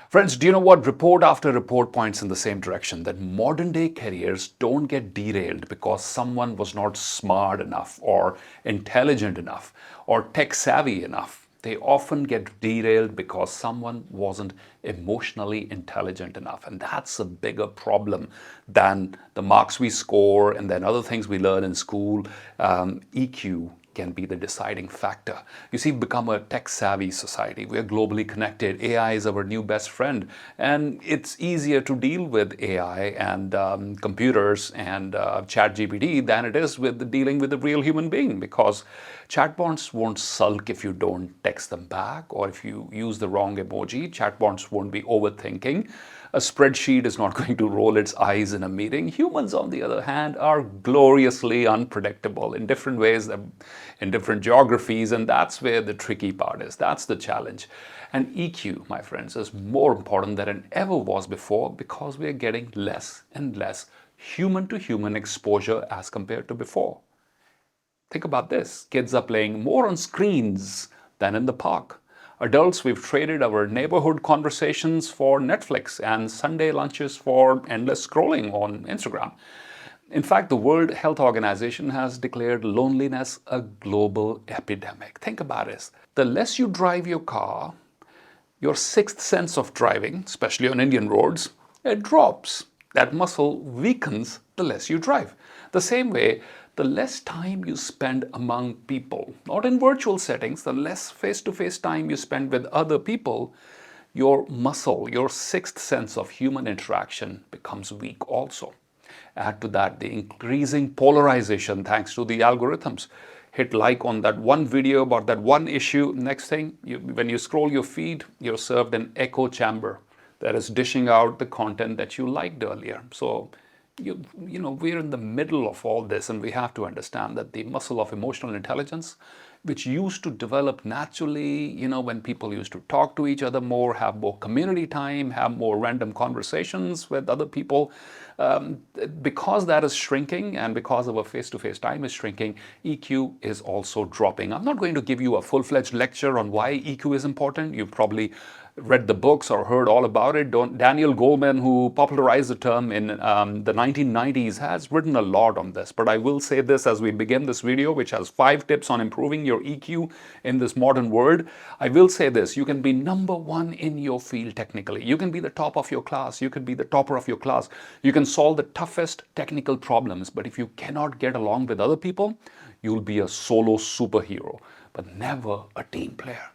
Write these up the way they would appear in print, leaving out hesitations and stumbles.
Friends, do you know what? Report after report points in the same direction, that modern day careers don't get derailed because someone was not smart enough or intelligent enough or tech savvy enough. They often get derailed because someone wasn't emotionally intelligent enough. And that's a bigger problem than the marks we score and then other things we learn in school. EQ can be the deciding factor. You see, become a tech-savvy society. We're globally connected. AI is our new best friend. And it's easier to deal with AI and computers and ChatGPT than it is with dealing with a real human being, because chatbots won't sulk if you don't text them back, or if you use the wrong emoji. Chatbots won't be overthinking. A spreadsheet is not going to roll its eyes in a meeting. Humans, on the other hand, are gloriously unpredictable in different ways, in different geographies, and that's where the tricky part is. That's the challenge. And EQ, my friends, is more important than it ever was before, because we are getting less and less human-to-human exposure as compared to before. Think about this. Kids are playing more on screens than in the park. Adults, we've traded our neighborhood conversations for Netflix and Sunday lunches for endless scrolling on Instagram. In fact, the World Health Organization has declared loneliness a global epidemic. Think about it. The less you drive your car, your sixth sense of driving, especially on Indian roads, it drops. That muscle weakens the less you drive. The same way, the less time you spend among people, not in virtual settings, the less face-to-face time you spend with other people, your muscle, your sixth sense of human interaction becomes weak also. Add to that the increasing polarization thanks to the algorithms. Hit like on that one video about that one issue. Next thing, when you scroll your feed, you're served an echo chamber that is dishing out the content that you liked earlier. So, we're in the middle of all this, and we have to understand that the muscle of emotional intelligence, which used to develop naturally, when people used to talk to each other more, have more community time, have more random conversations with other people, because that is shrinking and because our face-to-face time is shrinking, EQ is also dropping. I'm not going to give you a full-fledged lecture on why EQ is important. You've probably read the books or heard all about it. Daniel Goleman, who popularized the term in the 1990s, has written a lot on this. But I will say this as we begin this video, which has 5 tips on improving your EQ in this modern world. I will say this: you can be number one in your field technically. You can be the top of your class. You can be the topper of your class. You can solve the toughest technical problems. But if you cannot get along with other people, you'll be a solo superhero, but never a team player.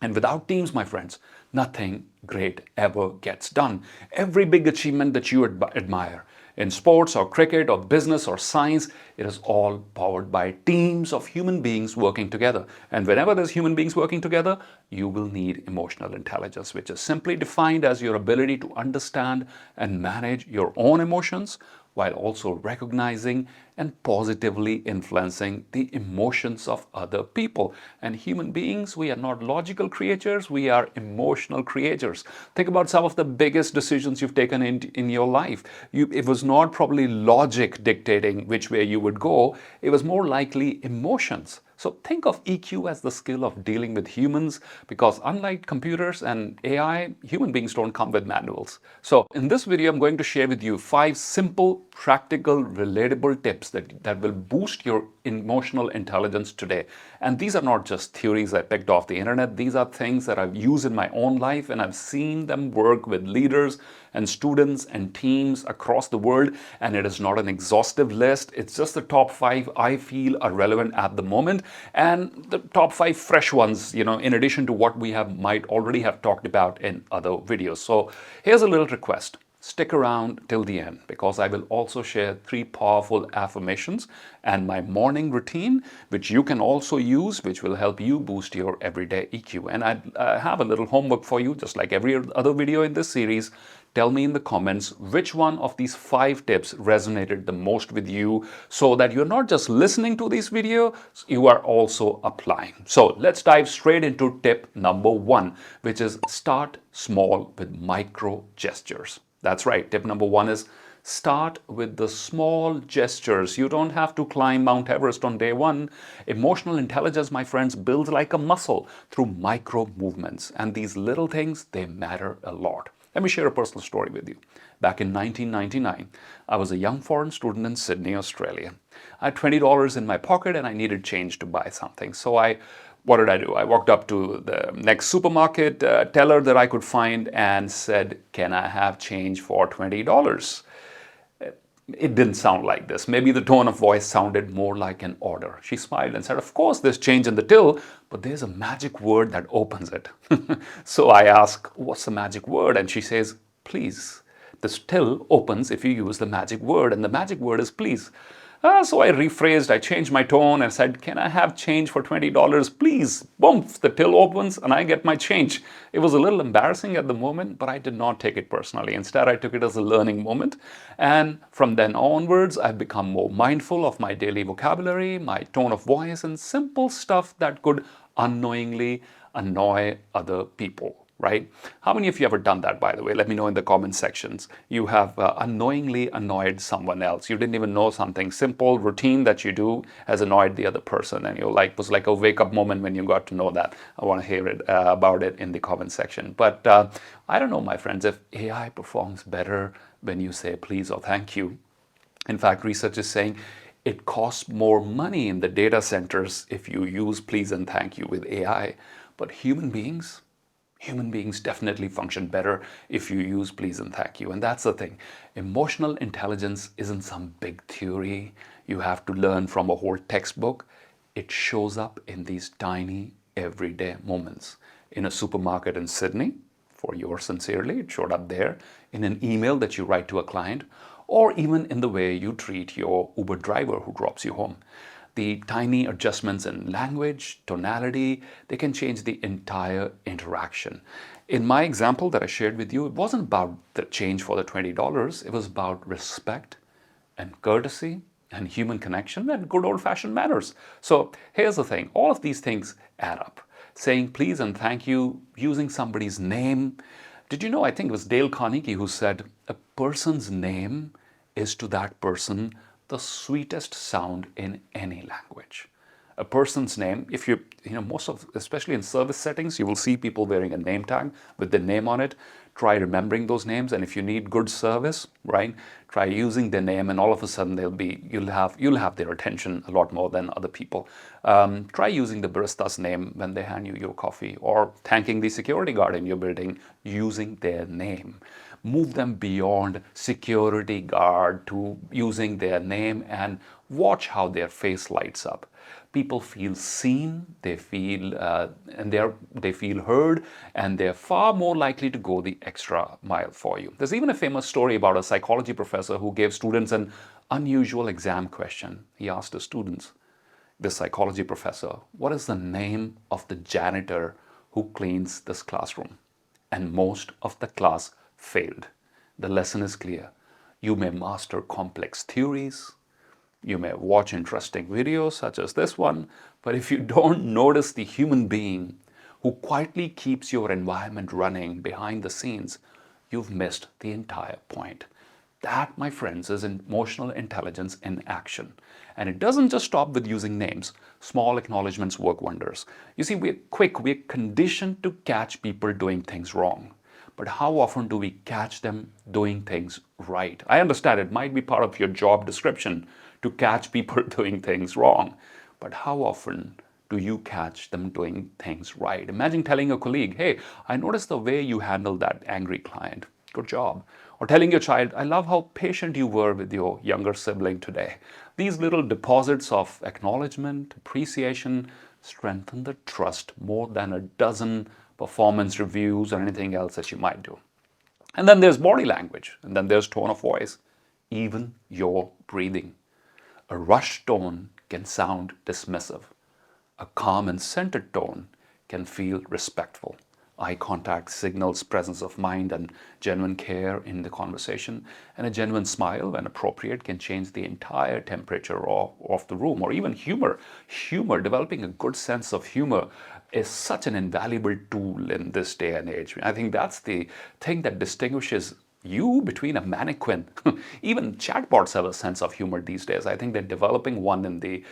And without teams, my friends, nothing great ever gets done. Every big achievement that you admire in sports or cricket or business or science, it is all powered by teams of human beings working together. And whenever there's human beings working together, you will need emotional intelligence, which is simply defined as your ability to understand and manage your own emotions, while also recognizing and positively influencing the emotions of other people. And human beings, we are not logical creatures, we are emotional creatures. Think about some of the biggest decisions you've taken in your life. It was not probably logic dictating which way you would go, it was more likely emotions. So think of EQ as the skill of dealing with humans, because unlike computers and AI, human beings don't come with manuals. So in this video, I'm going to share with you 5 simple, practical, relatable tips that will boost your emotional intelligence today. And these are not just theories I picked off the internet. These are things that I've used in my own life, and I've seen them work with leaders and students and teams across the world. And it is not an exhaustive list. It's just the top 5 I feel are relevant at the moment, and the top 5 fresh ones, in addition to what we might already have talked about in other videos. So here's a little request. Stick around till the end, because I will also share 3 powerful affirmations and my morning routine, which you can also use, which will help you boost your everyday EQ. And I have a little homework for you, just like every other video in this series. Tell me in the comments which one of these 5 tips resonated the most with you, so that you're not just listening to this video, you are also applying. So let's dive straight into tip number 1, which is start small with micro gestures. That's right. Tip number 1 is Start with the small gestures. You don't have to climb Mount Everest on day one. Emotional intelligence, my friends, builds like a muscle through micro movements. And these little things, they matter a lot. Let me share a personal story with you. Back in 1999, I was a young foreign student in Sydney, Australia. I had $20 in my pocket and I needed change to buy something. What did I do? I walked up to the next supermarket teller that I could find and said, "Can I have change for $20? It didn't sound like this. Maybe the tone of voice sounded more like an order. She smiled and said, "Of course, there's change in the till, but there's a magic word that opens it." So I ask, "What's the magic word?" And she says, "Please." This till opens if you use the magic word, and the magic word is please. So I rephrased, I changed my tone and said, "Can I have change for $20, please?" Boom, the till opens and I get my change. It was a little embarrassing at the moment, but I did not take it personally. Instead, I took it as a learning moment. And from then onwards, I've become more mindful of my daily vocabulary, my tone of voice, and simple stuff that could unknowingly annoy other people. Right? How many of you ever done that, by the way? Let me know in the comment sections. You have unknowingly annoyed someone else. You didn't even know something simple, routine that you do has annoyed the other person, and you was like a wake-up moment when you got to know that. I want to hear it about it in the comment section. But I don't know, my friends, if AI performs better when you say please or thank you. In fact, research is saying it costs more money in the data centers if you use please and thank you with AI. But human beings definitely function better if you use please and thank you. And that's the thing. Emotional intelligence isn't some big theory you have to learn from a whole textbook. It shows up in these tiny everyday moments. In a supermarket in Sydney, for yours sincerely, it showed up there. In an email that you write to a client, or even in the way you treat your Uber driver who drops you home. The tiny adjustments in language, tonality, they can change the entire interaction. In my example that I shared with you, it wasn't about the change for the $20. It was about respect and courtesy and human connection and good old-fashioned manners. So here's the thing. All of these things add up. Saying please and thank you, using somebody's name. Did you know, I think it was Dale Carnegie who said, a person's name is to that person the sweetest sound in any language. A person's name, if especially in service settings, you will see people wearing a name tag with their name on it. Try remembering those names, and if you need good service, right, try using their name, and all of a sudden you'll have their attention a lot more than other people. Try using the barista's name when they hand you your coffee, or thanking the security guard in your building using their name. Move them beyond security guard to using their name and watch how their face lights up. People feel seen, they feel heard, and they're far more likely to go the extra mile for you. There's even a famous story about a psychology professor who gave students an unusual exam question. He asked the students, the psychology professor, "What is the name of the janitor who cleans this classroom?" And most of the class failed. The lesson is clear. You may master complex theories, you may watch interesting videos such as this one, but if you don't notice the human being who quietly keeps your environment running behind the scenes, you've missed the entire point. That, my friends, is emotional intelligence in action. And it doesn't just stop with using names. Small acknowledgements work wonders. You see, we're conditioned to catch people doing things wrong. But how often do we catch them doing things right? I understand it might be part of your job description to catch people doing things wrong. But how often do you catch them doing things right? Imagine telling a colleague, "Hey, I noticed the way you handled that angry client. Good job." Or telling your child, "I love how patient you were with your younger sibling today." These little deposits of acknowledgement, appreciation, strengthen the trust more than a dozen performance reviews or anything else that you might do. And then there's body language, and then there's tone of voice, even your breathing. A rushed tone can sound dismissive. A calm and centered tone can feel respectful. Eye contact signals presence of mind and genuine care in the conversation, and a genuine smile, when appropriate, can change the entire temperature of the room. Or even humor. Developing a good sense of humor is such an invaluable tool in this day and age. I think that's the thing that distinguishes you between a mannequin. Even chatbots have a sense of humor these days. I think they're developing one in the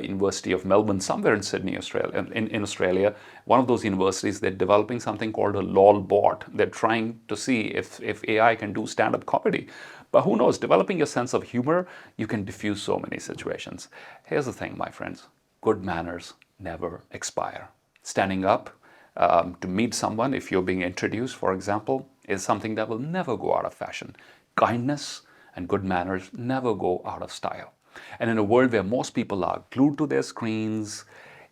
University of Melbourne, somewhere in Sydney, Australia. In Australia, one of those universities, they're developing something called a lol bot. They're trying to see if AI can do stand-up comedy. But who knows? Developing your sense of humor, you can diffuse so many situations. Here's the thing, my friends. Good manners never expire. Standing up to meet someone, if you're being introduced, for example, is something that will never go out of fashion. Kindness and good manners never go out of style. And in a world where most people are glued to their screens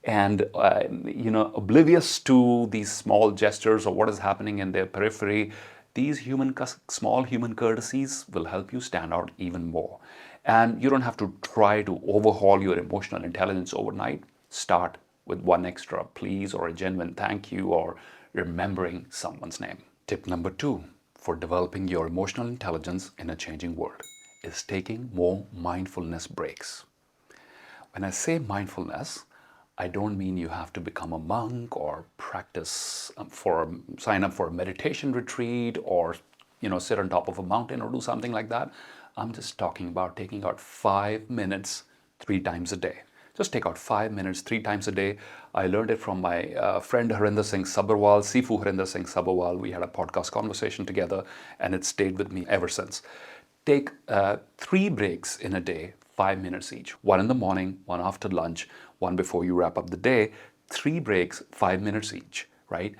and oblivious to these small gestures or what is happening in their periphery, these small human courtesies will help you stand out even more. And you don't have to try to overhaul your emotional intelligence overnight. Start with one extra please or a genuine thank you or remembering someone's name. Tip number 2 for developing your emotional intelligence in a changing world is taking more mindfulness breaks. When I say mindfulness, I don't mean you have to become a monk or practice sign up for a meditation retreat or sit on top of a mountain or do something like that. I'm just talking about taking out 5 minutes 3 times a day. Just take out 5 minutes 3 times a day. I learned it from my friend Harinder Singh Sabharwal, Sifu Harinder Singh Sabharwal. We had a podcast conversation together and it stayed with me ever since. Take 3 breaks in a day, 5 minutes each. One in the morning, one after lunch, one before you wrap up the day. 3 breaks, 5 minutes each, right?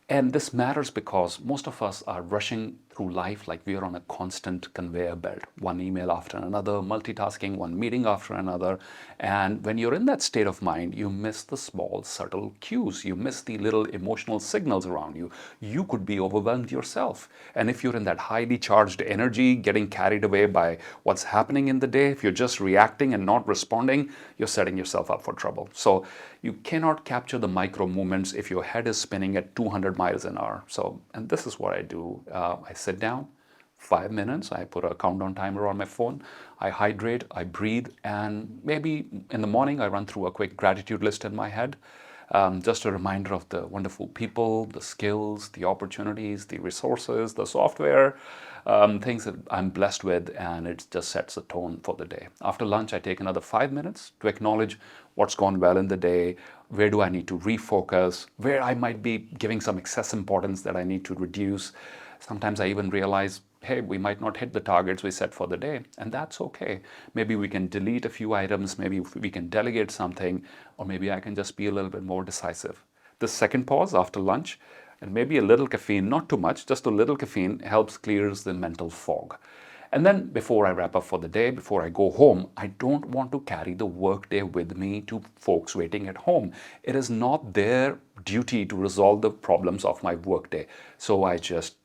And this matters because most of us are rushing through life like we are on a constant conveyor belt. One email after another, multitasking, one meeting after another. And when you're in that state of mind, you miss the small, subtle cues. You miss the little emotional signals around you. You could be overwhelmed yourself. And if you're in that highly charged energy, getting carried away by what's happening in the day, if you're just reacting and not responding, you're setting yourself up for trouble. So you cannot capture the micro movements if your head is spinning at 200 miles an hour. And this is what I do. I sit down, 5 minutes, I put a countdown timer on my phone, I hydrate, I breathe, and maybe in the morning I run through a quick gratitude list in my head. Just a reminder of the wonderful people, the skills, the opportunities, the resources, the software, things that I'm blessed with, and it just sets a tone for the day. After lunch, I take another 5 minutes to acknowledge what's gone well in the day, where do I need to refocus, where I might be giving some excess importance that I need to reduce. Sometimes I even realize, hey, we might not hit the targets we set for the day, and that's okay. Maybe we can delete a few items, maybe we can delegate something, or maybe I can just be a little bit more decisive. The second pause after lunch, and maybe a little caffeine, not too much, just a little caffeine helps clears the mental fog. And then before I wrap up for the day, before I go home, I don't want to carry the workday with me to folks waiting at home. It is not their duty to resolve the problems of my workday. So I just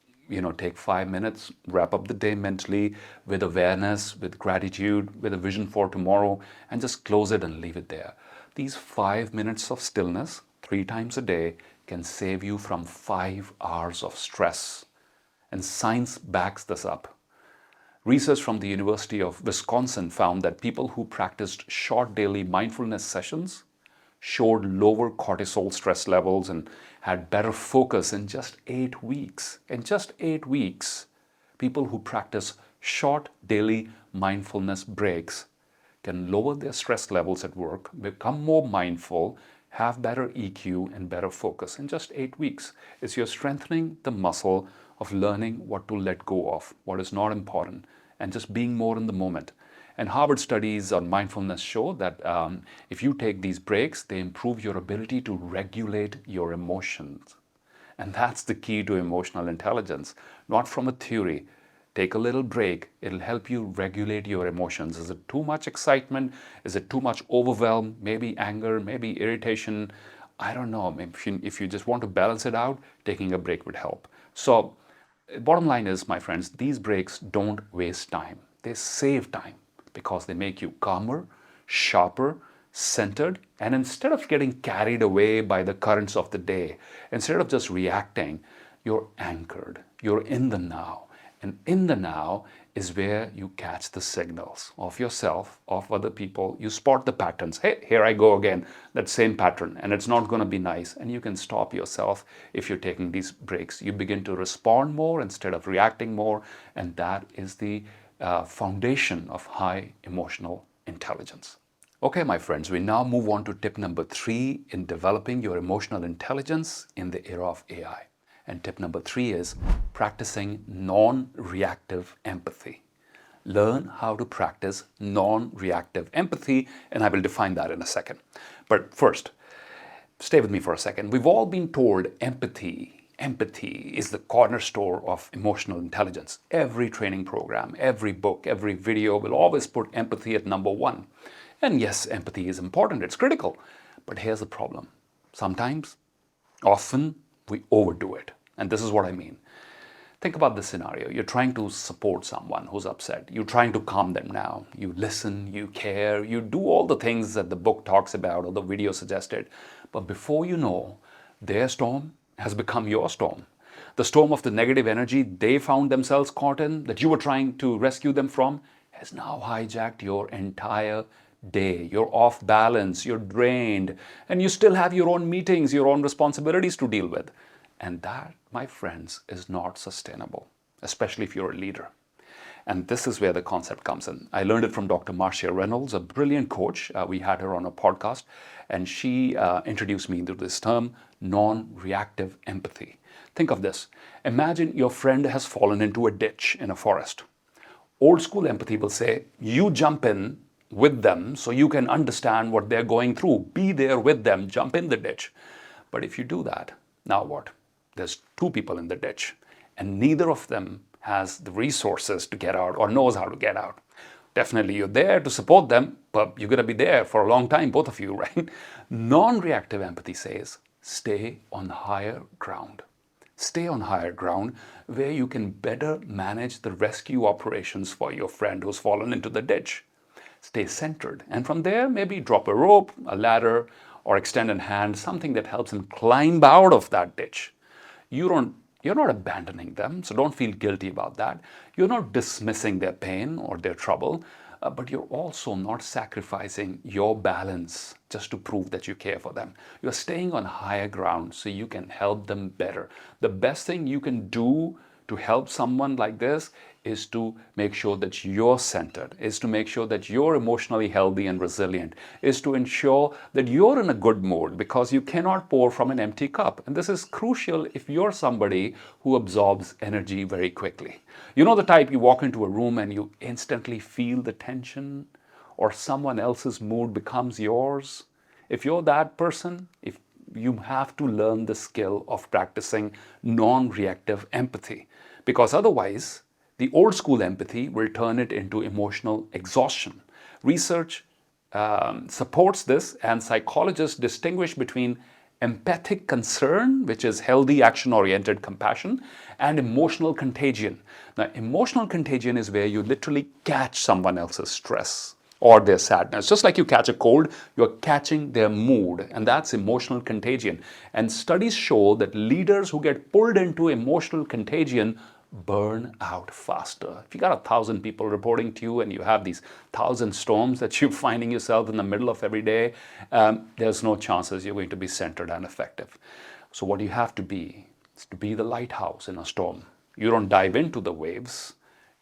take 5 minutes, wrap up the day mentally with awareness, with gratitude, with a vision for tomorrow, and just close it and leave it there. These 5 minutes of stillness, 3 times a day, can save you from 5 hours of stress. And science backs this up. Research from the University of Wisconsin found that people who practiced short daily mindfulness sessions showed lower cortisol stress levels and had better focus in just 8 weeks. In just 8 weeks, people who practice short daily mindfulness breaks can lower their stress levels at work, become more mindful, have better EQ and better focus in just 8 weeks. You're strengthening the muscle of learning what to let go of, what is not important, and just being more in the moment. And Harvard studies on mindfulness show that if you take these breaks, they improve your ability to regulate your emotions. And that's the key to emotional intelligence, not from a theory. Take a little break. It'll help you regulate your emotions. Is it too much excitement? Is it too much overwhelm? Maybe anger, maybe irritation. I don't know. If you just want to balance it out, taking a break would help. So bottom line is, my friends, these breaks don't waste time. They save time because they make you calmer, sharper, centered, and instead of getting carried away by the currents of the day, instead of just reacting, you're anchored, you're in the now, And in the now is where you catch the signals of yourself, of other people. You spot the patterns. Hey, here I go again, that same pattern, and it's not going to be nice. And you can stop yourself if you're taking these breaks. You begin to respond more instead of reacting more. And that is the foundation of high emotional intelligence. Okay, my friends, we now move on to tip number 3 in developing your emotional intelligence in the era of AI. And tip number 3 is practicing non-reactive empathy. Learn how to practice non-reactive empathy, and I will define that in a second. But first, stay with me for a second. We've all been told empathy is the cornerstone of emotional intelligence. Every training program, every book, every video will always put empathy at number 1. And yes, empathy is important, it's critical. But here's the problem. Sometimes, often, we overdo it. And this is what I mean. Think about this scenario. You're trying to support someone who's upset. You're trying to calm them down. You listen, you care, you do all the things that the book talks about or the video suggested. But before you know, their storm has become your storm. The storm of the negative energy they found themselves caught in, that you were trying to rescue them from, has now hijacked your entire day. You're off balance, you're drained, and you still have your own meetings, your own responsibilities to deal with. And that, my friends, is not sustainable, especially if you're a leader. And this is where the concept comes in. I learned it from Dr. Marcia Reynolds, a brilliant coach. We had her on a podcast, and she introduced me to this term, non-reactive empathy. Think of this. Imagine your friend has fallen into a ditch in a forest. Old school empathy will say, you jump in with them so you can understand what they're going through. Be there with them, jump in the ditch. But if you do that, now what? There's 2 people in the ditch, and neither of them has the resources to get out or knows how to get out. Definitely you're there to support them, but you're going to be there for a long time, both of you, right? Non-reactive empathy says, stay on higher ground. Stay on higher ground where you can better manage the rescue operations for your friend who's fallen into the ditch. Stay centered, and from there, maybe drop a rope, a ladder, or extend a hand, something that helps him climb out of that ditch. You're not abandoning them, so don't feel guilty about that. You're not dismissing their pain or their trouble, but you're also not sacrificing your balance just to prove that you care for them. You're staying on higher ground so you can help them better. The best thing you can do to help someone like this is to make sure that you're centered, is to make sure that you're emotionally healthy and resilient, is to ensure that you're in a good mood, because you cannot pour from an empty cup. And this is crucial if you're somebody who absorbs energy very quickly. You know the type, you walk into a room and you instantly feel the tension, or someone else's mood becomes yours. If you're that person, if you have to learn the skill of practicing non-reactive empathy, because otherwise the old school empathy will turn it into emotional exhaustion. Research supports this, and psychologists distinguish between empathic concern, which is healthy action-oriented compassion, and emotional contagion. Now, emotional contagion is where you literally catch someone else's stress or their sadness. Just like you catch a cold, you're catching their mood, and that's emotional contagion. And studies show that leaders who get pulled into emotional contagion burn out faster. If you got 1,000 people reporting to you and you have these 1,000 storms that you're finding yourself in the middle of every day, there's no chances you're going to be centered and effective. So what you have to be is to be the lighthouse in a storm. You don't dive into the waves.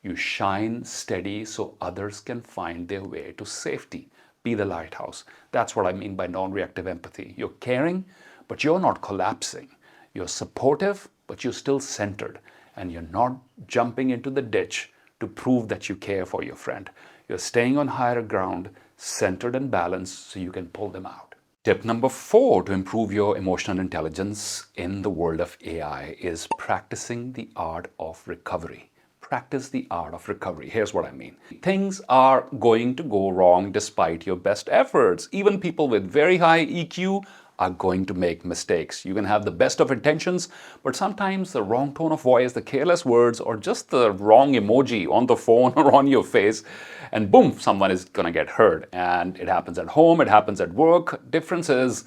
You shine steady so others can find their way to safety. Be the lighthouse. That's what I mean by non-reactive empathy. You're caring, but you're not collapsing. You're supportive, but you're still centered. And you're not jumping into the ditch to prove that you care for your friend. You're staying on higher ground, centered and balanced, so you can pull them out. Tip number 4 to improve your emotional intelligence in the world of AI is practicing the art of recovery. Practice the art of recovery. Here's what I mean. Things are going to go wrong despite your best efforts. Even people with very high EQ are going to make mistakes. You can have the best of intentions, but sometimes the wrong tone of voice, the careless words, or just the wrong emoji on the phone or on your face, and boom, someone is gonna get hurt. And it happens at home, it happens at work. Difference is,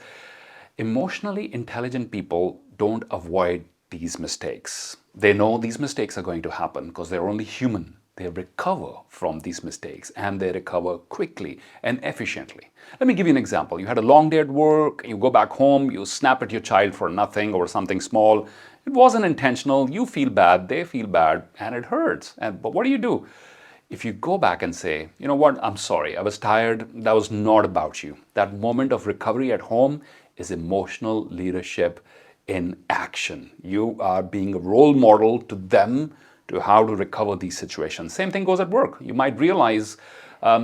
emotionally intelligent people don't avoid these mistakes. They know these mistakes are going to happen because they're only human. They recover from these mistakes and they recover quickly and efficiently. Let me give you an example. You had a long day at work, you go back home, you snap at your child for nothing or something small. It wasn't intentional, you feel bad, they feel bad, and it hurts. But what do? If you go back and say, you know what, I'm sorry, I was tired, that was not about you. That moment of recovery at home is emotional leadership in action. You are being a role model to them to how to recover these situations. Same thing goes at work. You might realize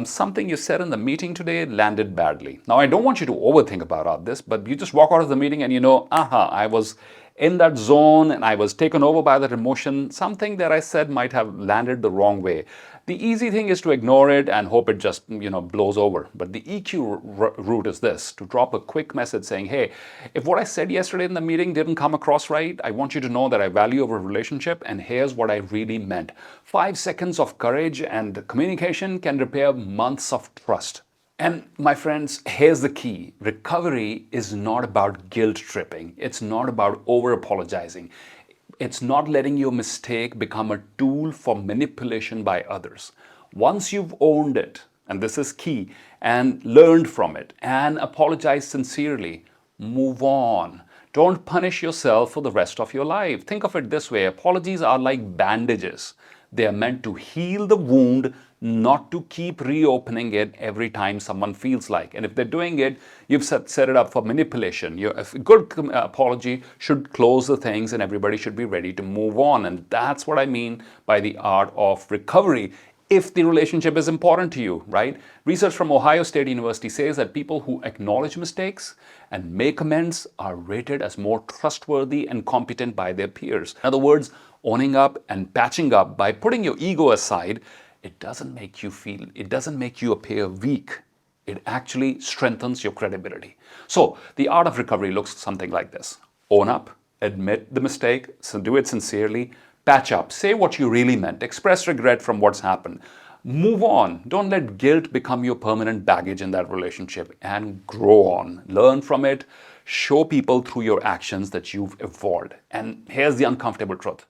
something you said in the meeting today landed badly. Now, I don't want you to overthink about this, but you just walk out of the meeting and you know, I was in that zone and I was taken over by that emotion. Something that I said might have landed the wrong way. The easy thing is to ignore it and hope it just blows over. But the EQ route is this: to drop a quick message saying, hey, if what I said yesterday in the meeting didn't come across right, I want you to know that I value our relationship and here's what I really meant. 5 seconds of courage and communication can repair months of trust. And my friends, here's the key. Recovery is not about guilt tripping. It's not about over apologizing. It's not letting your mistake become a tool for manipulation by others. Once you've owned it, and this is key, and learned from it, and apologized sincerely, move on. Don't punish yourself for the rest of your life. Think of it this way: apologies are like bandages. They are meant to heal the wound, not to keep reopening it every time someone feels like. And if they're doing it, you've set it up for manipulation. A good apology should close the things and everybody should be ready to move on. And that's what I mean by the art of recovery, if the relationship is important to you, right? Research from Ohio State University says that people who acknowledge mistakes and make amends are rated as more trustworthy and competent by their peers. In other words, owning up and patching up by putting your ego aside, it doesn't make you appear weak. It actually strengthens your credibility. So the art of recovery looks something like this: own up, admit the mistake, do it sincerely, patch up, say what you really meant, express regret from what's happened, move on. Don't let guilt become your permanent baggage in that relationship, and grow on. Learn from it, show people through your actions that you've evolved. And here's the uncomfortable truth: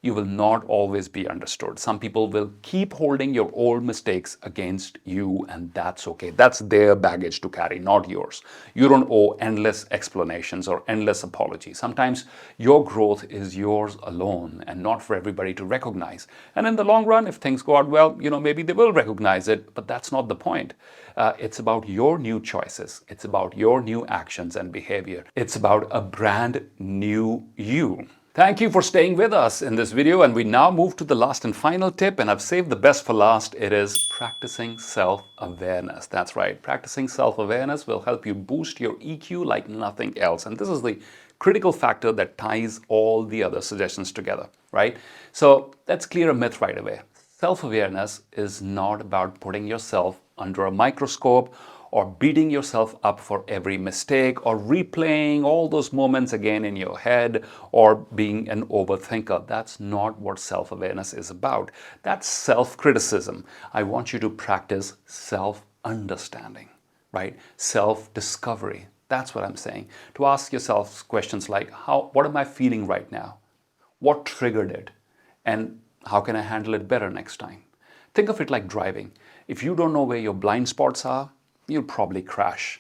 you will not always be understood. Some people will keep holding your old mistakes against you, and that's okay. That's their baggage to carry, not yours. You don't owe endless explanations or endless apologies. Sometimes your growth is yours alone and not for everybody to recognize. And in the long run, if things go out well, maybe they will recognize it, but that's not the point. It's about your new choices. It's about your new actions and behavior. It's about a brand new you. Thank you for staying with us in this video, and we now move to the last and final tip, and I've saved the best for last. It is practicing self-awareness. That's right, practicing self-awareness will help you boost your EQ like nothing else, and this is the critical factor that ties all the other suggestions together, right? So let's clear a myth right away. Self-awareness is not about putting yourself under a microscope or beating yourself up for every mistake, or replaying all those moments again in your head, or being an overthinker. That's not what self-awareness is about. That's self-criticism. I want you to practice self-understanding, right? Self-discovery. That's what I'm saying. To ask yourself questions like, what am I feeling right now? What triggered it? And how can I handle it better next time? Think of it like driving. If you don't know where your blind spots are, you'll probably crash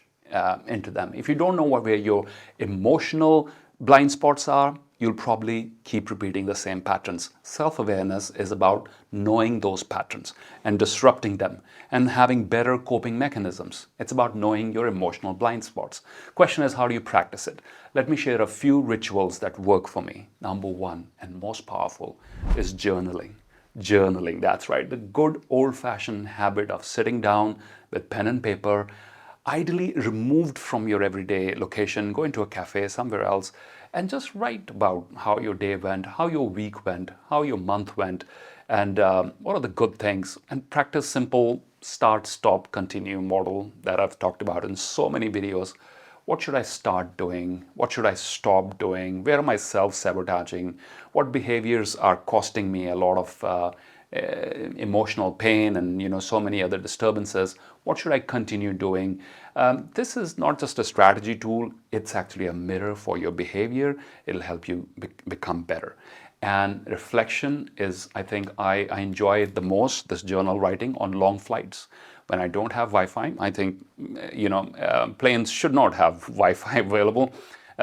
into them. If you don't know where your emotional blind spots are, you'll probably keep repeating the same patterns. Self-awareness is about knowing those patterns and disrupting them and having better coping mechanisms. It's about knowing your emotional blind spots. Question is, how do you practice it? Let me share a few rituals that work for me. Number one, and most powerful, is journaling. Journaling, that's right, the good old-fashioned habit of sitting down with pen and paper, ideally removed from your everyday location, go into a cafe somewhere else, and just write about how your day went, how your week went, how your month went, and what are the good things, and practice simple start, stop, continue model that I've talked about in so many videos. What should I start doing? What should I stop doing? Where am I self-sabotaging? What behaviors are costing me a lot of emotional pain and so many other disturbances? What should I continue doing? This is not just a strategy tool. It's actually a mirror for your behavior. It'll help you become better. And reflection is, I think, I enjoy it the most, this journal writing on long flights. When I don't have Wi-Fi, I think, planes should not have Wi-Fi available,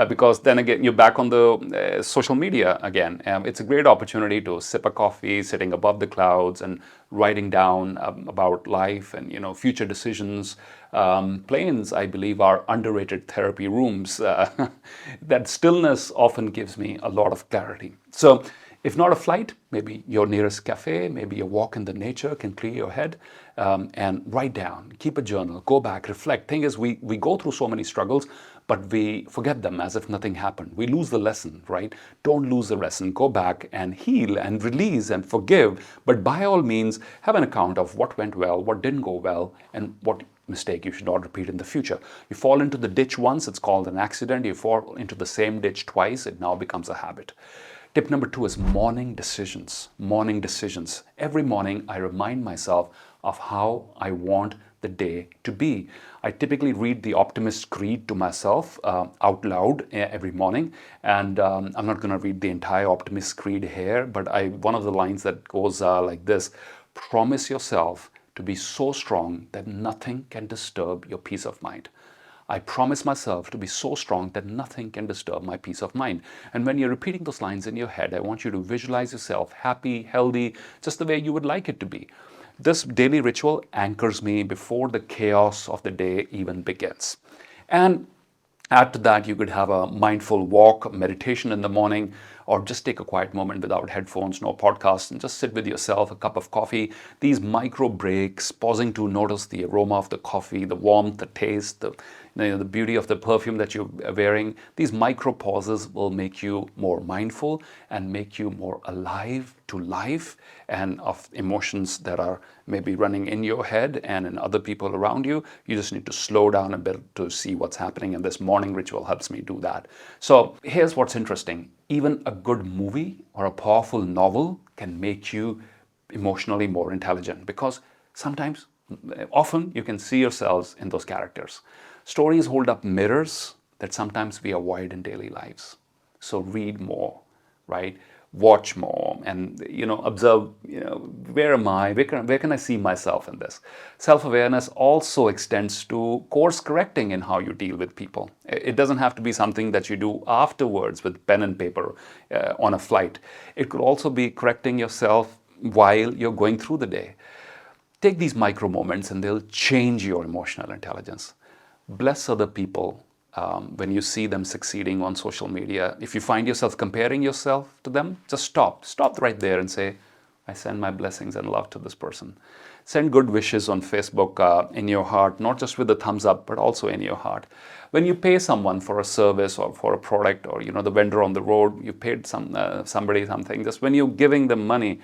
because then again, you're back on the social media again. It's a great opportunity to sip a coffee, sitting above the clouds and writing down about life and, future decisions. Planes, I believe, are underrated therapy rooms. That stillness often gives me a lot of clarity. So if not a flight, maybe your nearest cafe, maybe a walk in the nature can clear your head, and write down, keep a journal, go back, reflect. Thing is, we go through so many struggles, but we forget them as if nothing happened. We lose the lesson, right? Don't lose the lesson. Go back and heal and release and forgive. But by all means, have an account of what went well, what didn't go well, and what mistake you should not repeat in the future. You fall into the ditch once, it's called an accident. You fall into the same ditch twice, it now becomes a habit. Tip number 2 is morning decisions. Morning decisions. Every morning, I remind myself of how I want the day to be. I typically read the Optimist Creed to myself out loud every morning, and I'm not going to read the entire Optimist Creed here, but one of the lines that goes like this: promise yourself to be so strong that nothing can disturb your peace of mind. I promise myself to be so strong that nothing can disturb my peace of mind. And when you're repeating those lines in your head, I want you to visualize yourself happy, healthy, just the way you would like it to be. This daily ritual anchors me before the chaos of the day even begins. And add to that, you could have a mindful walk, meditation in the morning, or just take a quiet moment without headphones, no podcasts, and just sit with yourself, a cup of coffee. These micro breaks, pausing to notice the aroma of the coffee, the warmth, the taste, the beauty of the perfume that you're wearing. These micro pauses will make you more mindful and make you more alive to life and of emotions that are maybe running in your head and in other people around you. You just need to slow down a bit to see what's happening, and this morning ritual helps me do that. So here's what's interesting. Even a good movie or a powerful novel can make you emotionally more intelligent, because often you can see yourselves in those characters. Stories hold up mirrors that sometimes we avoid in daily lives. So read more, right? Watch more, and observe. Where am I? Where can I see myself in this? Self-awareness also extends to course correcting in how you deal with people. It doesn't have to be something that you do afterwards with pen and paper on a flight. It could also be correcting yourself while you're going through the day. Take these micro moments and they'll change your emotional intelligence. Bless other people when you see them succeeding on social media. If you find yourself comparing yourself to them, just stop. Stop right there and say, I send my blessings and love to this person. Send good wishes on Facebook in your heart, not just with a thumbs up, but also in your heart. When you pay someone for a service or for a product, or the vendor on the road, you paid somebody something, just when you're giving them money,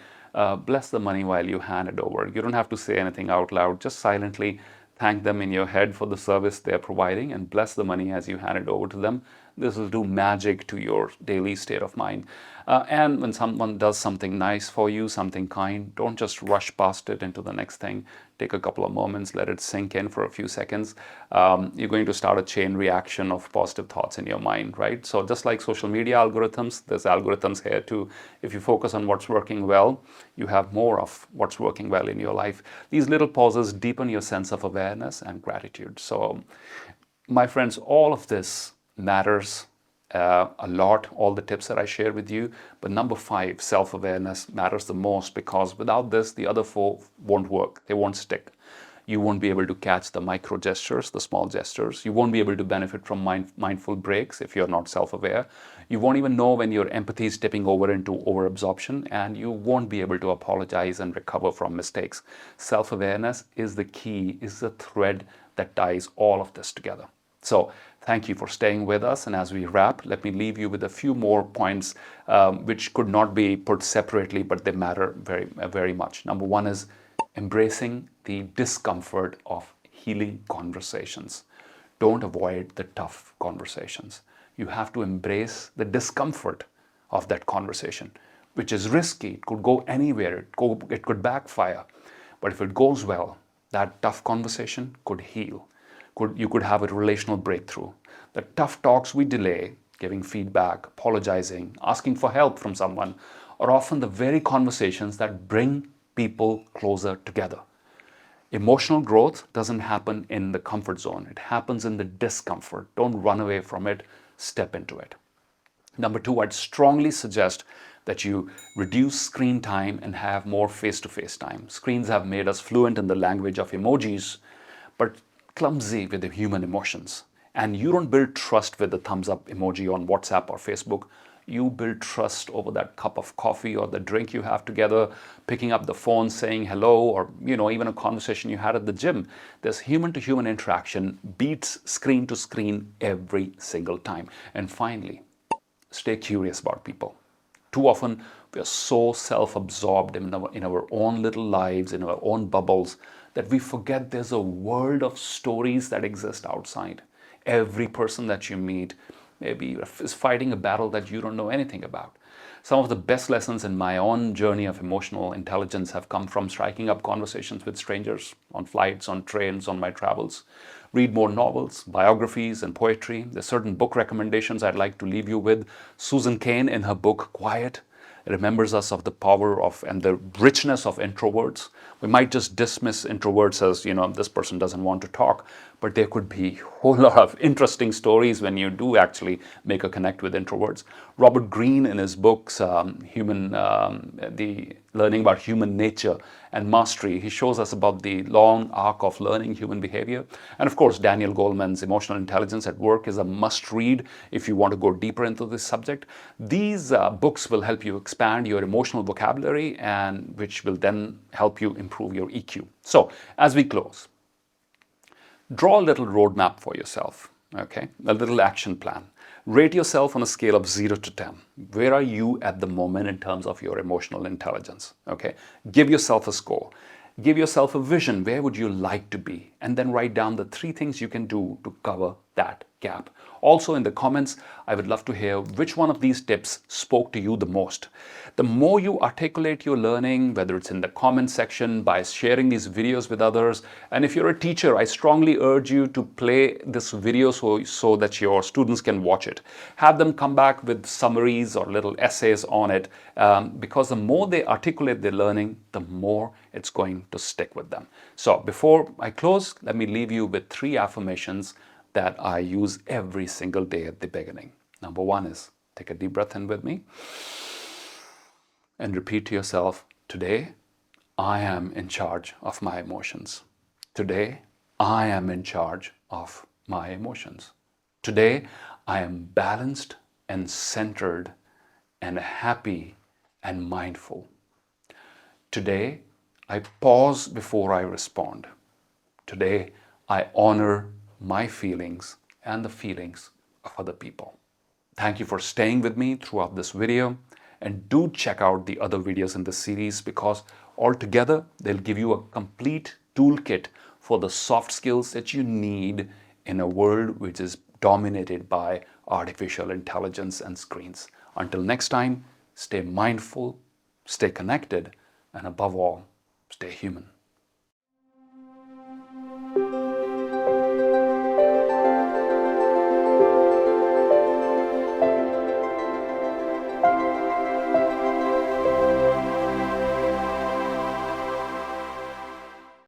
bless the money while you hand it over. You don't have to say anything out loud, just silently thank them in your head for the service they're providing and bless the money as you hand it over to them. This will do magic to your daily state of mind. And when someone does something nice for you, something kind, don't just rush past it into the next thing. Take a couple of moments, let it sink in for a few seconds. You're going to start a chain reaction of positive thoughts in your mind, right? So just like social media algorithms, there's algorithms here too. If you focus on what's working well, you have more of what's working well in your life. These little pauses deepen your sense of awareness and gratitude. So, my friends, all of this matters a lot, all the tips that I share with you. But number 5, self-awareness, matters the most, because without this, the other 4 won't work. They won't stick. You won't be able to catch the micro gestures, the small gestures. You won't be able to benefit from mindful breaks if you're not self-aware. You won't even know when your empathy is tipping over into overabsorption, and you won't be able to apologize and recover from mistakes. Self-awareness is the key, is the thread that ties all of this together. So thank you for staying with us. And as we wrap, let me leave you with a few more points which could not be put separately, but they matter very, very much. Number 1 is embracing the discomfort of healing conversations. Don't avoid the tough conversations. You have to embrace the discomfort of that conversation, which is risky. It could go anywhere. It could backfire. But if it goes well, that tough conversation could heal. You could have a relational breakthrough. The tough talks we delay, giving feedback, apologizing, asking for help from someone, are often the very conversations that bring people closer together. Emotional growth doesn't happen in the comfort zone. It happens in the discomfort. Don't run away from it. Step into it. Number two, I'd strongly suggest that you reduce screen time and have more face-to-face time. Screens have made us fluent in the language of emojis, but clumsy with the human emotions. And you don't build trust with the thumbs up emoji on WhatsApp or Facebook. You build trust over that cup of coffee or the drink you have together, picking up the phone, saying hello, or even a conversation you had at the gym. This human-to-human interaction beats screen to screen every single time. And finally, stay curious about people. Too often, we are so self-absorbed in our own little lives, in our own bubbles, that we forget there's a world of stories that exist outside. Every person that you meet maybe is fighting a battle that you don't know anything about. Some of the best lessons in my own journey of emotional intelligence have come from striking up conversations with strangers on flights, on trains, on my travels. Read more novels, biographies, and poetry. There's certain book recommendations I'd like to leave you with. Susan Cain, in her book Quiet, remembers us of the power of and the richness of introverts. We might just dismiss introverts as, this person doesn't want to talk, but there could be a whole lot of interesting stories when you do actually make a connect with introverts. Robert Greene, in his books, the Learning About Human Nature and Mastery, he shows us about the long arc of learning human behavior. And of course, Daniel Goleman's Emotional Intelligence at Work is a must-read if you want to go deeper into this subject. These books will help you expand your emotional vocabulary, and which will then help you improve your EQ. So, as we close, draw a little roadmap for yourself, okay? A little action plan. Rate yourself on a scale of 0 to 10. Where are you at the moment in terms of your emotional intelligence, okay? Give yourself a score. Give yourself a vision. Where would you like to be? And then write down the 3 things you can do to cover that gap. Also, in the comments, I would love to hear which one of these tips spoke to you the most. The more you articulate your learning, whether it's in the comment section, by sharing these videos with others, and if you're a teacher, I strongly urge you to play this video so that your students can watch it. Have them come back with summaries or little essays on it, because the more they articulate their learning, the more it's going to stick with them. So before I close, let me leave you with 3 affirmations that I use every single day at the beginning. Number 1 is, take a deep breath in with me and repeat to yourself, today I am in charge of my emotions. Today I am in charge of my emotions. Today I am balanced and centered and happy and mindful. Today I pause before I respond. Today I honor my feelings and the feelings of other people. Thank you for staying with me throughout this video, and do check out the other videos in this series, because altogether they'll give you a complete toolkit for the soft skills that you need in a world which is dominated by artificial intelligence and screens. Until next time, stay mindful, stay connected, and above all, stay human.